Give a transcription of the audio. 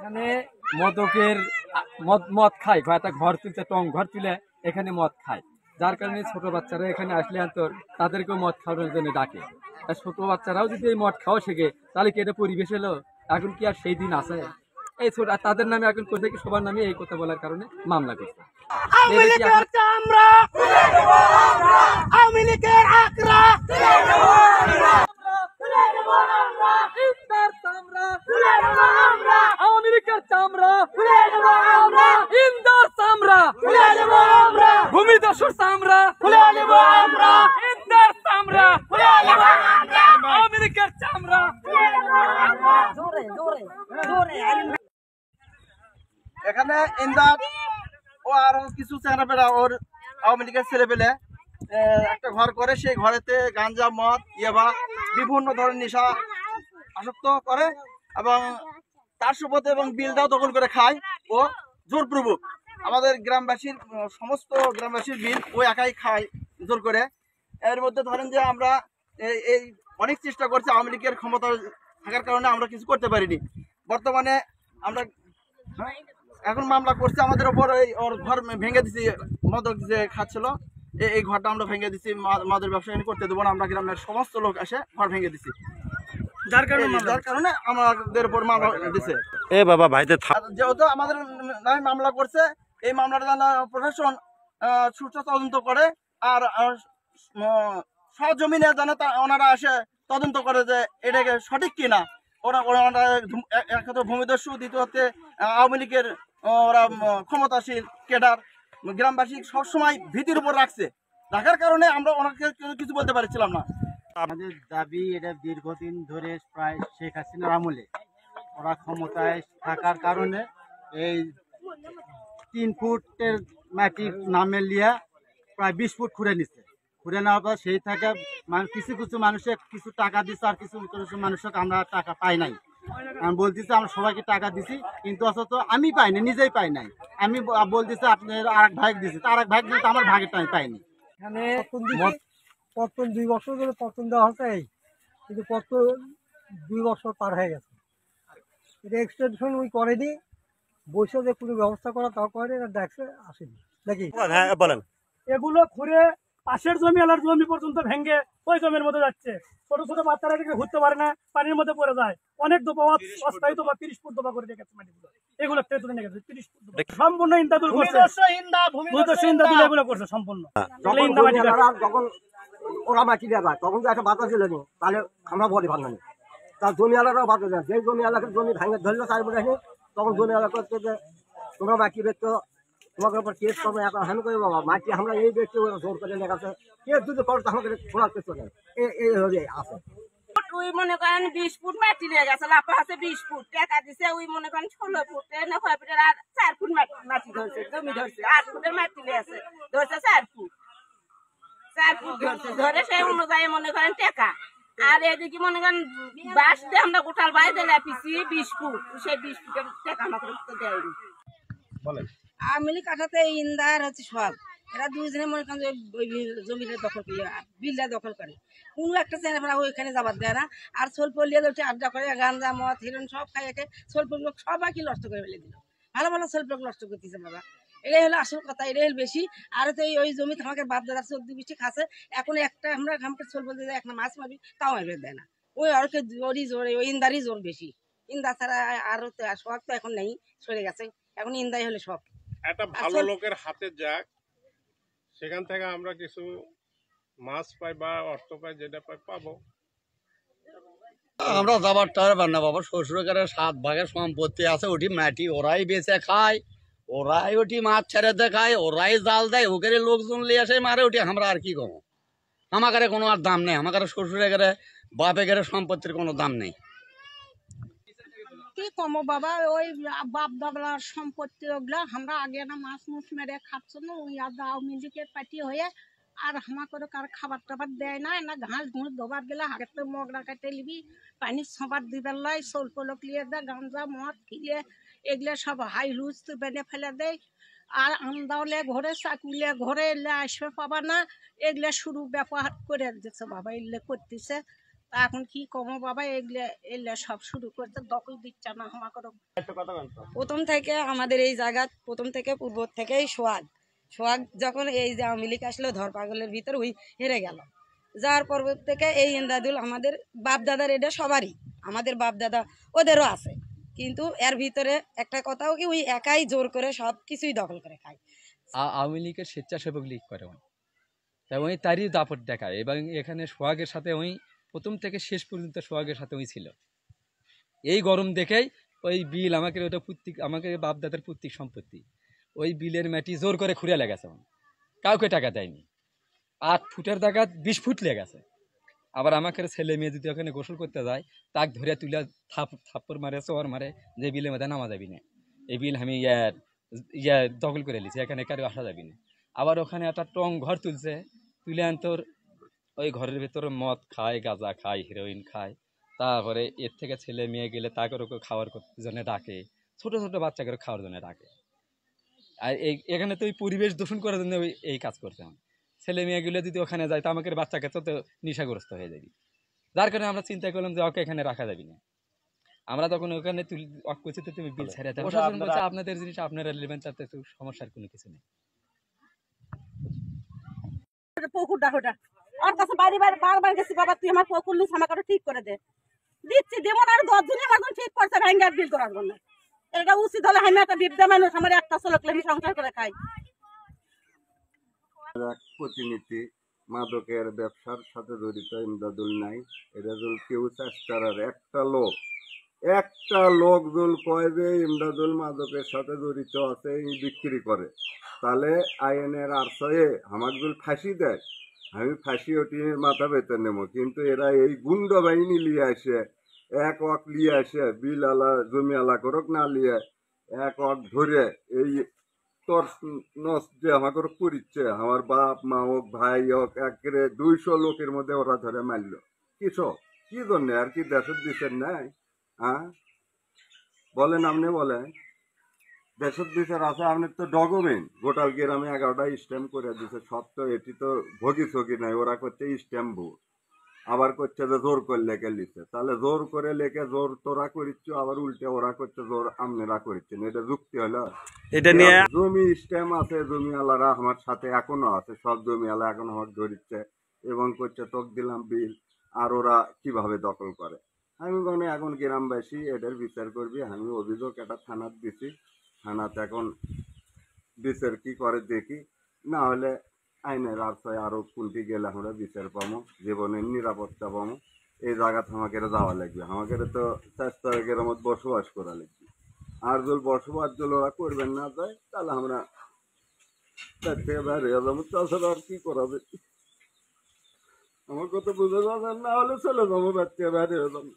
এখানে মদকের মদ মদ খায়, একটা ঘর তুলছে, টং ঘর তুলে এখানে মদ খায়। যার কারণে ছোট বাচ্চারা এখানে আসলে তাদেরকেও মদ খাওয়ানোর জন্য ডাকে। ছোট বাচ্চারাও যদি এই মদ খাওয়া শেখে তাহলে কি এটা পরিবেশ এলো? এখন কি আর সেই দিন আছে? এই ছোট তাদের নামে এখন কোথায় কি সবার নামে এই কথা বলার কারণে মামলা করছে। ভূমিদস্যুর চামড়া ইন্দার চামড়া আওয়ামী লীগের চামড়া। এখানে ইন্দার ও আরো কিছু চেহারা ওর আওয়ামী লীগের ছেলে পেলে একটা ঘর করে, সেই ঘরেতে গাঞ্জা, মদ, ইয়াবা বিভিন্ন ধরনের নেশা আসক্ত করে এবং তার সুপথে এবং বিলটাও দখল করে খায় ও জোরপূর্বক। আমাদের গ্রামবাসীর সমস্ত গ্রামবাসীর বিল ও একাই খায় জোর করে। এর মধ্যে ধরেন যে আমরা এই অনেক চেষ্টা করছি, আওয়ামী লীগের ক্ষমতা থাকার কারণে আমরা কিছু করতে পারিনি। বর্তমানে আমরা এখন মামলা করছি আমাদের উপর, ওর ঘর ভেঙে দিছি, মদ যে খাচ্ছিল এই ঘরটা আমরা ভেঙে দিছি, মদের ব্যবসা করতে দেবো না, আমরা গ্রামের সমস্ত লোক এসে ঘর ভেঙে দিছি, যার কারণে আমাদের উপর মামলা দিছে। এ বাবা ভাইতে যেহেতু আমাদের নামে মামলা করছে, এই মামলাটা প্রশাসন সুষ্ঠু তদন্ত করে আর সরজমিনে যেন ওনারা এসে তদন্ত করে যে এটাকে সঠিক কিনা। ওনারা এক ভূমিদস্যু, দ্বিতীয় হচ্ছে আওয়ামী লীগের ওরা ক্ষমতাশীল কেডার গ্রামবাসী সবসময় ভীতির উপর রাখার কারণে আমরা ওনাকে কিছু বলতে পারছিলাম না। আমাদের দাবি, এটা দীর্ঘদিন ধরে প্রায় শেখ হাসিনার আমলে ওরা ক্ষমতায় থাকার কারণে এই 3 ফুটের মাটি নামে লিয়া প্রায় 20 ফুট খুঁড়ে নিচ্ছে। খুঁড়ে নেওয়ার পর সেই থেকে কিছু কিছু মানুষে কিছু টাকা দিচ্ছে, আর কিছু কিছু মানুষকে আমরা টাকা পাই নাই। আমি বলতেছি আমরা সবাইকে টাকা দিছি, কিন্তু অথচ আমি পাই নাই, নিজেই পাই নাই। আমি বলতেছি আপনার আরেক ভাগ দিছি, আর এক ভাগ দিতে আমার ভাগেরটা আমি পাইনি। এখানে পত্তন 2 বছর ধরে পত্তন দেওয়া হচ্ছে, কিন্তু পত্তন 2 বছর পার হয়ে গেছে। এটা এক্সটেনশন ওই করেনি, বসে যে কোনো ব্যবস্থা করা তাও করে না, দেখছে আসেনি নাকি। হ্যাঁ বলেন। এগুলো ঘুরে পাশের জমি আলার জমি পর্যন্ত ভেঙে ওই জমির মধ্যে যাচ্ছে। ছোট ছোট বাচ্চারা ঘুরতে পারে না, পানির মধ্যে পড়ে যায়। অনেক দফা অস্থায়ী দফা 30 ফুট দফা করে রেখেছে মাটিগুলো, এগুলো 30 ফুট সম্পূর্ণ ইন্দাদুল করছে, এগুলো করছে সম্পূর্ণ। যখন ওরা মাটি দেবা তখন তো একটা বাধা ছিল নি, তাহলে আমরা বলি ভাঙা নি, তার জমি আলাদাও বাধা দেয়। যেই জমি এলাকার জমি ভাঙে ধরলো তার মধ্যে তখন জমি এলাকা করছে যে তোমরা মাটি বেচছো, তোমাকে উপর কেস করবো। এখন আমি করি বাবা মাটি আমরা এই বেচছি, ওরা জোর করে দেখাচ্ছে, কেস যদি করতো আমাকে খোলার চেষ্টা করে এইভাবে আছে। ওই মনে করেন 20 ফুট মাটি নিয়ে গেছে, লাফা আছে 20 ফুট টাকা দিছে, ওই মনে করেন 16 ফুট না 6 ফুটের আর 4 ফুট মাটি ধরছে, জমি ধরছে 8 ফুটের মাটি নিয়ে আছে, ধরছে 4 ফুট ধরছে, ধরে সেই অনুযায়ী মনে করেন টাকা। আর এদিকে মনে করেন বাস দিয়ে আমরা গোটাল বাইরে লাফিছি 20 ফুট, সেই 20 ফুটের টাকা আমাকে দেয়নি। আওয়ামী লীগ কাঠাতে ইন্দার হচ্ছে সব, এরা দুইজনে মনে করেন ওই জমিটা দখল করে, বিলটা দখল করে, কোনো একটা চ্যানেল ওইখানে যাবার দেয় না। আর সোলপল্লিয়া ওইটা আড্ডা করে, গাঞ্জা, মদ, হিরোইন সব খাইয়াকে সোলপল লোক সবাইকে নষ্ট করে ফেলে দিল। ভালো ভালো সোলপল নষ্ট করতেছে বাবা, এটাই হলো আসল কথা, এটাই হলো বেশি। আর তো ওই জমিতে আমাকে বাপ দাদা 14 বৃষ্টি খাচ্ছে, এখন একটা আমরা আমাকে সোলপল দিয়ে একটা মাছ মারবি তাও মারবে দেয় না। ওই আর ওরই জোরে, ওই ইন্দারই জোর বেশি। ইন্দা ছাড়া আরো সব তো এখন নেই, সরে গেছে, এখন ইন্দাই হলে সব। একটা ভালো লোকের হাতে যাক, সেখান থেকে আমরা কিছু মাছ পাই বা অর্থ পাই, যেটা পাই পাবো। আমরা যাবার টারবার না বাবা, শ্বশুরের 7 ভাগের সম্পত্তি আছে, ওটি মাটি ওরাই বেচে খায়, ওরাই ওটি মাছ ছেড়ে দেখায়, ওরাই জাল দেয়, ওখানে লোকজন লিয়ে আসে মারে, ওটি আমরা আর কি কমো। আমাদের কোনো আর দাম নেই, আমাদের শ্বশুরের বাপের সম্পত্তির কোনো দাম নেই। কি কমো বাবা, ওই বাপ দাদার সম্পত্তি ওগুলা আমরা আগে না মাছ মুছ মেরে খাচ্ছ না, ওই আওয়ামী লীগের পার্টি হয়ে আর আমাকে কার খাবার টাবার দেয় না, না ঘাস ঘুষ দোবার গেলে হাতে মগড়া কাটে নিবি, পানি সবার দিবার লাই, সোল পোলক লিয়ে দেয়, গাঞ্জা মদ খিলে এগুলো সব হাই লুজ বেঁধে ফেলে দেয়। আর আমদাওলে ঘরে চাকুলে ঘরে এলে আসবে পাবা না, এগুলো শুরু ব্যবহার করে দিচ্ছে বাবা, এগুলো করতেছে। তা এখন কি কমো বাবা, এগুলা এগুলা সব শুরু করতে দখল দিচ্ছে না আমাকে। প্রথম থেকে আমাদের এই জায়গা, প্রথম থেকে পূর্ব থেকেই সোহাগ যখন এই যে আওয়ামী লীগ আসলো ধর পাগলের ভিতর ওই হেরে গেল, যার পর্ব থেকে এই ইন্দাদুল আমাদের বাপ দাদার, এটা সবারই, আমাদের বাপ দাদা ওদেরও আছে, কিন্তু এর ভিতরে একটা কথাও কি ওই একাই জোর করে সব কিছুই দখল করে খায়। আওয়ামী লীগের স্বেচ্ছাসেবক লীগ করে তাই ওই তারই দাপট দেখায়। এবং এখানে সোহাগের সাথে ওই প্রথম থেকে শেষ পর্যন্ত সোহাগের সাথে ওই ছিল। এই গরম দেখেই ওই বিল আমাকে, ওটা প্রত্যেক আমাকে বাপদাদার প্রত্যেক সম্পত্তি, ওই বিলের মাটি জোর করে খুঁড়ে লেগেছে, কাউকে টাকা দেয়নি। 8 ফুটের জায়গা 20 ফুট লেগেছে। আবার আমাকে ছেলে মেয়ে যদি ওখানে গোসল করতে যায়, তাক ধরে তুলে থাপ্পড় মারে, চোর মারে, যে বিলের মধ্যে নামা যাবি না, এই বিল আমি দখল করে নিয়েছি, এখানে কারো আসা যাবি না। আবার ওখানে একটা টং ঘর তুলছে, তুলে তোর ওই ঘরের ভেতরে মদ খায়, গাঁজা খায়, হিরোইন খায়। তারপরে এর থেকে ছেলে মেয়ে গেলে তাকে খাওয়ার জন্য ডাকে, ছোট ছোট বাচ্চাকে খাওয়ার জন্য ডাকে। আর এখানে তো ওই পরিবেশ দূষণ করার জন্য এই কাজ করতে হয়। ছেলে মেয়েগুলো যদি ওখানে যায় তো আমাকে বাচ্চাকে তো নেশাগ্রস্ত হয়ে যাবে, যার কারণে আমরা চিন্তা করলাম যে ওকে এখানে রাখা যাবে না। আমরা তখন ওখানে করছি তো তুমি বিল ছাড়া, প্রশাসন বলছে আপনাদের জিনিস আপনারা নেবেন, তাতে তো সমস্যার কোনো কিছু নেই। পুকুরটা ওটা ওর কাছে বাড়ি বাড়ি বারবার গেছি, বাবা তুই আমার পুকুর নিস, আমাকে আরো ঠিক করে দে। দিচ্ছি দেবো না, আর 10 জনই আমার জন্য ঠিক করছে ভেঙ্গার বিল করার জন্য। এটা উচিত হলে আমি একটা বিদ্যা মানুষ, আমার একটা ছেলে আমি সংসার করে খাই। প্রতিনিধি মাদকের ব্যবসার সাথে জড়িত ইমদাদুল নাই। এটা যদি কেউ চেষ্টা করার একটা লোক যদি কয় যে ইমদাদুল মাদকের সাথে জড়িত আছে, বিক্রি করে, তাহলে আইনের আশ্রয়ে আমাকে যদি ফাঁসি দেয়, আমি ফাঁসি ওটি মাথা বেতন নেবো। কিন্তু এরা এই গুন্ড বাহিনী নিয়ে আসে, এক অক নিয়ে আসে, বিল আলা জমি আলা করক না নিয়ে এক অক ধরে এই তোর নস যে আমাকে করিচ্ছে, আমার বাপ মা হোক ভাই হোক একেবারে 200 লোকের মধ্যে ওরা ধরে মারল। কি জন্য আর কি দেশের দিচ্ছেন নাই? হ্যাঁ বলেন, আপনি বলেন দেশের দিচ্ছেন আছে? আপনি তো ডকুমেন্ট গোটাল গ্রামে 11টা স্ট্যাম্প করে দিচ্ছে, সব তো এটি তো ভোগি ছগি নাই, ওরা করছে স্ট্যাম্প ভোট, আবার করছে যে জোর করে লেখে লিখছে। তাহলে জোর করে লেখে জোর তোরা করিচ্ছ, আবার উল্টে ওরা করছে জোর আপনারা করিচ্ছেন, এটা যুক্তি হলো? এটা নিয়ে জমি স্ট্যাম্প আছে, জমিওয়ালারা আমার সাথে এখনো আছে, সব জমিওয়ালা এখন আমার ধরিচ্ছে এবং করছে তোকে দিলাম বিল, আর ওরা কিভাবে দখল করে। আমি মনে এখন গ্রামবাসী এটার বিচার করবি। আমি অভিযোগ একটা থানাত দিছি, থানাতে এখন বিচার কি করে দেখি, না হলে আইনের আশ্রয় আরো কোনটি গেলে আমরা বিচার পাবো, জীবনের নিরাপত্তা পাবো। এই জায়গাতে আমাকে যাওয়া লাগবে, আমাকে তো চেষ্টা গ্রামত বসবাস করা লাগবে। আর যদি বসবাস যদি ওরা করবেন না যায়, তাহলে আমরা তার থেকে বের হয়ে যাবো। তাছাড়া আর কি করা যায়, আমার কথা বুঝে যাবেন, না হলে চলে যাবো, তার থেকে বের হয়ে যাবো।